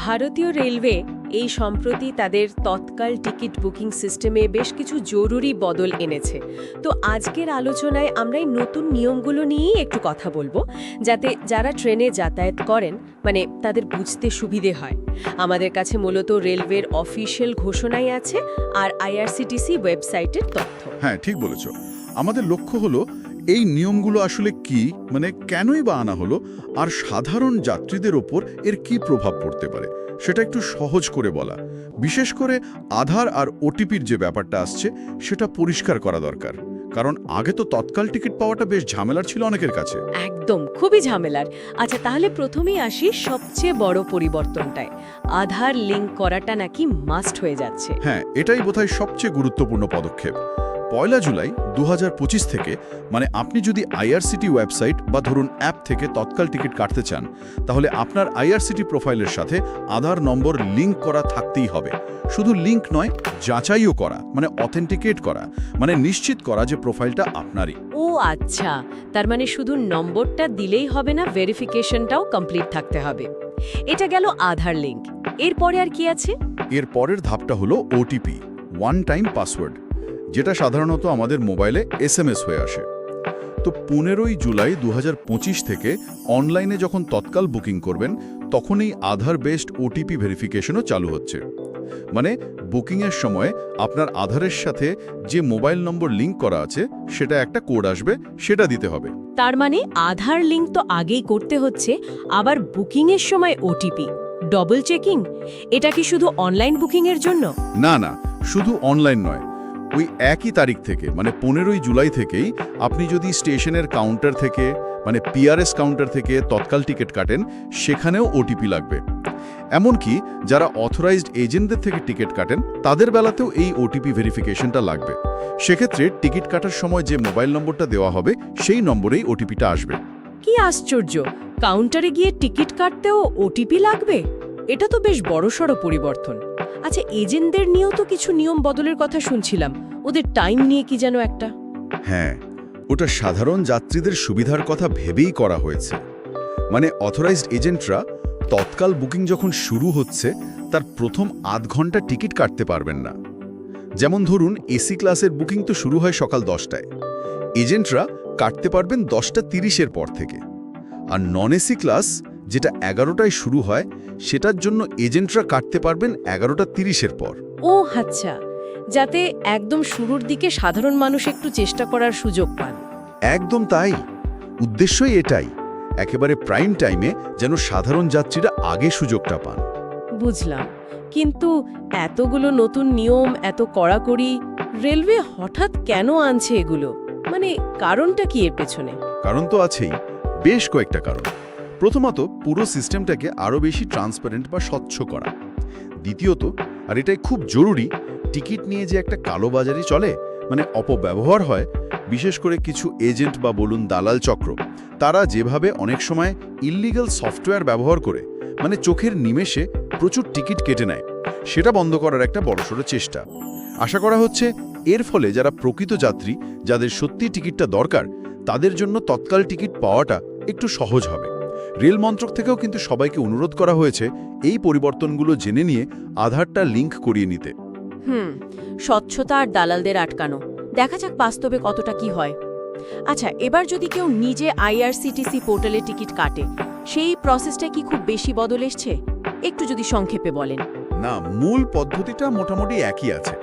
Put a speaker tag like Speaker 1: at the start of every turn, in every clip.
Speaker 1: ভারতীয় রেলওয়ে এই সম্প্রতি তাদের তৎকাল টিকিট বুকিং সিস্টেমে বেশ কিছু জরুরি বদল এনেছে। তো আজকের আলোচনায় আমরা এই নতুন নিয়মগুলো নিয়েই একটু কথা বলবো, যাতে যারা ট্রেনে যাতায়াত করেন তাদের বুঝতে সুবিধে হয়। আমাদের কাছে মূলত রেলওয়ের অফিসিয়াল ঘোষণাই আছে আর আইআরসিটিসি ওয়েবসাইটের তথ্য।
Speaker 2: হ্যাঁ, ঠিক বলেছ। আমাদের লক্ষ্য হলো এই নিয়মগুলো আসলে কি, কেনই বা আনা হলো, আর সাধারণ যাত্রীদের ওপর এর কি প্রভাব পড়তে পারে সেটা একটু সহজ করে বলা। বিশেষ করে আধার আর ওটিপির যে ব্যাপারটা আসছে সেটা পরিষ্কার করা দরকার, কারণ আগে তো তৎকাল টিকিট পাওয়াটা বেশ ঝামেলার ছিল অনেকের কাছে।
Speaker 1: একদম, খুবই ঝামেলার। আচ্ছা, তাহলে প্রথমেই আসি সবচেয়ে বড় পরিবর্তনটায়। আধার লিঙ্ক করাটা নাকি মাস্ট হয়ে যাচ্ছে।
Speaker 2: হ্যাঁ, এটাই বোধহয় সবচেয়ে গুরুত্বপূর্ণ পদক্ষেপ। 1 জুলাই 2025 থেকে আপনি যদি আইআরসিটি ওয়েবসাইট বা ধরুন অ্যাপ থেকে তৎকাল টিকিট কাটতে চান, তাহলে আপনার আইআরসিটি প্রোফাইলের সাথে আধার নম্বর লিঙ্ক করা থাকতেই হবে। শুধু লিঙ্ক নয়, যাচাইও করা, অথেন্টিকেট করা, নিশ্চিত করা যে প্রোফাইলটা আপনারই।
Speaker 1: ও আচ্ছা, তার শুধু নম্বরটা দিলেই হবে না, ভেরিফিকেশনটাও কমপ্লিট থাকতে হবে। এটা গেল আধার লিঙ্ক। এরপরে আর কি আছে?
Speaker 2: এর পরের ধাপটা হলো ওটিপি, ওয়ান টাইম পাসওয়ার্ড, যেটা সাধারণত আমাদের মোবাইলে এসএমএস হয়ে আসে। তো 15 জুলাই 2025 থেকে অনলাইনে যখন তৎকাল বুকিং করবেন, তখনই আধার বেসড ওটিপি ভেরিফিকেশনও চালু হচ্ছে। বুকিংয়ের সময় আপনার আধারের সাথে যে মোবাইল নম্বর লিঙ্ক করা আছে সেটা একটা কোড আসবে, সেটা দিতে হবে।
Speaker 1: তার আধার লিঙ্ক তো আগেই করতে হচ্ছে, আবার বুকিংয়ের সময় ওটিপি ডবল চেকিং। এটা কি শুধু অনলাইন বুকিংয়ের জন্য?
Speaker 2: না, শুধু অনলাইন নয়। ওই একই তারিখ থেকে 15 জুলাই থেকেই আপনি যদি স্টেশনের কাউন্টার থেকে পিআরএস কাউন্টার থেকে তৎকাল টিকিট কাটেন, সেখানেও ওটিপি লাগবে। এমনকি যারা অথরাইজড এজেন্টদের থেকে টিকিট কাটেন, তাদের বেলাতেও এই ওটিপি ভেরিফিকেশনটা লাগবে। সেক্ষেত্রে টিকিট কাটার সময় যে মোবাইল নম্বরটা দেওয়া হবে সেই নম্বরেই ওটিপিটা আসবে।
Speaker 1: কি আশ্চর্য! কাউন্টারে গিয়ে টিকিট কাটতেও ওটিপি লাগবে? এটা তো বেশ বড়সড় পরিবর্তন। আচ্ছা, এজেন্টদের নিয়েও তো কিছু নিয়ম বদলের কথা শুনছিলাম। ওদের টাইম নিয়ে কি যেন একটা?
Speaker 2: হ্যাঁ, ওটা সাধারণ যাত্রীদের সুবিধার কথা ভেবেই করা হয়েছে। অথরাইজড এজেন্টরা তৎকাল বুকিং যখন শুরু হচ্ছে তার প্রথম আধ ঘন্টা টিকিট কাটতে পারবেন না। যেমন ধরুন, এসি ক্লাসের বুকিং তো শুরু হয় সকাল 10টায়, এজেন্টরা কাটতে পারবেন 10:30 পর থেকে। আর নন এসি ক্লাস, যেটা 11টায় শুরু হয়, সেটার জন্য এজেন্টরা কাটতে পারবেন 11:30 পর।
Speaker 1: ও আচ্ছা, যাতে একদম শুরুর দিকে সাধারণ মানুষ একটু চেষ্টা করার সুযোগ পান।
Speaker 2: একদম তাই, উদ্দেশ্যই এটাই, একেবারে প্রাইম টাইমে যেন সাধারণ যাত্রীরা আগে সুযোগটা পান।
Speaker 1: বুঝলাম, কিন্তু এতগুলো নতুন নিয়ম, এত কড়াকড়ি, রেলওয়ে হঠাৎ কেন আনছে এগুলো? কারণটা কি এর পেছনে?
Speaker 2: কারণ তো আছেই, বেশ কয়েকটা কারণ। প্রথমত, পুরো সিস্টেমটাকে আরও বেশি ট্রান্সপারেন্ট বা স্বচ্ছ করা। দ্বিতীয়ত, আর এটাই খুব জরুরি, টিকিট নিয়ে যে একটা কালোবাজারি চলে, অপব্যবহার হয়, বিশেষ করে কিছু এজেন্ট বা বলুন দালাল চক্র, তারা যেভাবে অনেক সময় ইল্লিগাল সফটওয়্যার ব্যবহার করে চোখের নিমেষে প্রচুর টিকিট কেটে নেয়, সেটা বন্ধ করার একটা বড়সড় চেষ্টা। আশা করা হচ্ছে এর ফলে যারা প্রকৃত যাত্রী, যাদের সত্যি টিকিটটা দরকার, তাদের জন্য তৎকাল টিকিট পাওয়াটা একটু সহজ হবে। রেল মন্ত্রক থেকেও কিন্তু সবাইকে অনুরোধ করা হয়েছে এই পরিবর্তনগুলো জেনে নিয়ে আধারটা লিঙ্ক করিয়ে নিতে।
Speaker 1: স্বচ্ছতা আর দালালদের আটকানো, দেখা যাক বাস্তবে কতটা কি হয়। আচ্ছা, এবার যদি কেউ নিজে আইআরসিটিসি পোর্টালে টিকিট কাটে, সেই প্রসেসটা কি খুব বেশি বদল এসছে? একটু যদি সংক্ষেপে বলেন।
Speaker 2: না, মূল পদ্ধতিটা মোটামুটি একই আছে।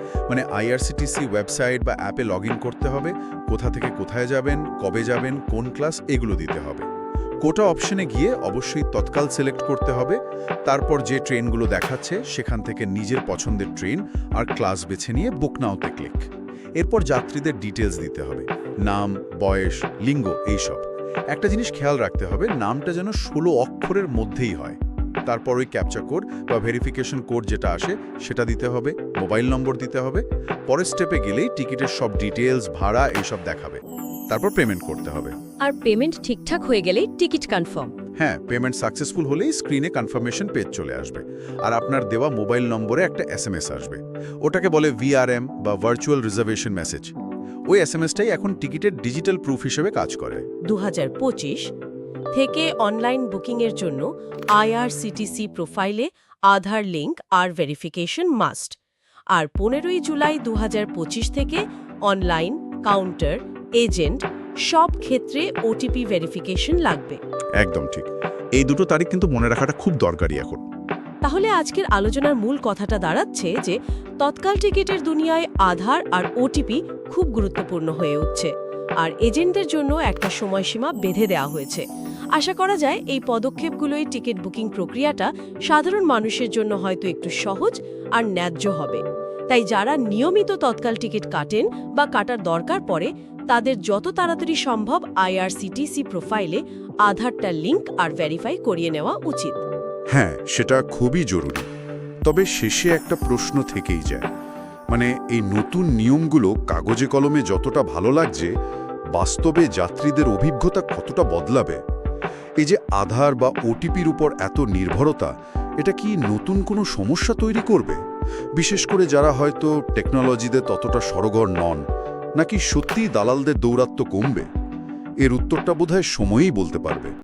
Speaker 2: আইআরসিটিসি ওয়েবসাইট বা অ্যাপে লগ করতে হবে, কোথা থেকে কোথায় যাবেন, কবে যাবেন, কোন ক্লাস, এগুলো দিতে হবে। কোটা অপশনে গিয়ে অবশ্যই তৎকাল সিলেক্ট করতে হবে। তারপর যে ট্রেনগুলো দেখাচ্ছে সেখান থেকে নিজের পছন্দের ট্রেন আর ক্লাস বেছে নিয়ে বুক নাওতে ক্লিক। এরপর যাত্রীদের ডিটেলস দিতে হবে, নাম, বয়স, লিঙ্গ, এইসব। একটা জিনিস খেয়াল রাখতে হবে, নামটা যেন 16 অক্ষরের মধ্যেই হয়। তারপর ওই ক্যাপচা কোড বা ভেরিফিকেশন কোড যেটা আসে সেটা দিতে হবে, মোবাইল নম্বর দিতে হবে। পরের স্টেপে গেলেই টিকিটের সব ডিটেলস, ভাড়া এইসব দেখাবে। তারপর পেমেন্ট করতে হবে।
Speaker 1: আর পেমেন্ট ঠিকঠাক হয়ে গেলেই টিকিট কনফার্ম।
Speaker 2: হ্যাঁ, পেমেন্ট সাকসেসফুল হলেই স্ক্রিনে কনফার্মেশন পেজ চলে আসবে, আর আপনার দেওয়া মোবাইল নম্বরে একটা এসএমএস আসবে। ওটাকে বলে ভিআরএম বা ভার্চুয়াল রিজার্ভেশন মেসেজ। ওই এসএমএসটাই এখন টিকিটের ডিজিটাল প্রুফ হিসেবে কাজ করে।
Speaker 1: 2025 থেকে অনলাইন বুকিংয়ের জন্য আইআরসিটিসি প্রোফাইলে আধার লিঙ্ক আর ভেরিফিকেশন মাস্ট। আর 15ই জুলাই 2025 থেকে অনলাইন, কাউন্টার, এজেন্ট সব ক্ষেত্রে ওটিপি ভেরিফিকেশন লাগবে।
Speaker 3: একদম ঠিক। এই দুটো তারিখ কিন্তু মনে রাখাটা খুব দরকারি এখন।
Speaker 1: তাহলে আজকের আলোচনার মূল কথাটা দাঁড়াচ্ছে যে তৎকাল টিকিটের দুনিয়ায় আধার আর ওটিপি খুব গুরুত্বপূর্ণ হয়ে উঠছে, আর এজেন্টদের জন্য একটা সময়সীমা বেঁধে দেওয়া হয়েছে। আশা করা যায় এই পদক্ষেপগুলোই টিকিট বুকিং প্রক্রিয়াটা সাধারণ মানুষের জন্য হয়তো একটু সহজ আর ন্যায্য হবে। তাই যারা নিয়মিত তৎকাল টিকিট কাটেন বা কাটার দরকার পড়ে, তাদের যত তাড়াতাড়ি সম্ভব আইআরসিটিসি প্রোফাইলে আধারটা লিঙ্ক আর ভেরিফাই করিয়ে নেওয়া উচিত।
Speaker 3: হ্যাঁ, সেটা খুবই জরুরি। তবে শেষে একটা প্রশ্ন থেকেই যায়, মানে এই নতুন নিয়মগুলো কাগজে কলমে যতটা ভালো লাগছে, বাস্তবে যাত্রীদের অভিজ্ঞতা কতটা বদলাবে? এই যে আধার বা ওটিপির উপর এত নির্ভরতা, এটা কি নতুন কোনো সমস্যা তৈরি করবে, বিশেষ করে যারা হয়তো টেকনোলজিতে ততটা সরগর নন, নাকি সত্যিই দালালদের দৌরাত্ম্য কমবে? এর উত্তরটা বোধহয় সময়ই বলতে পারবে।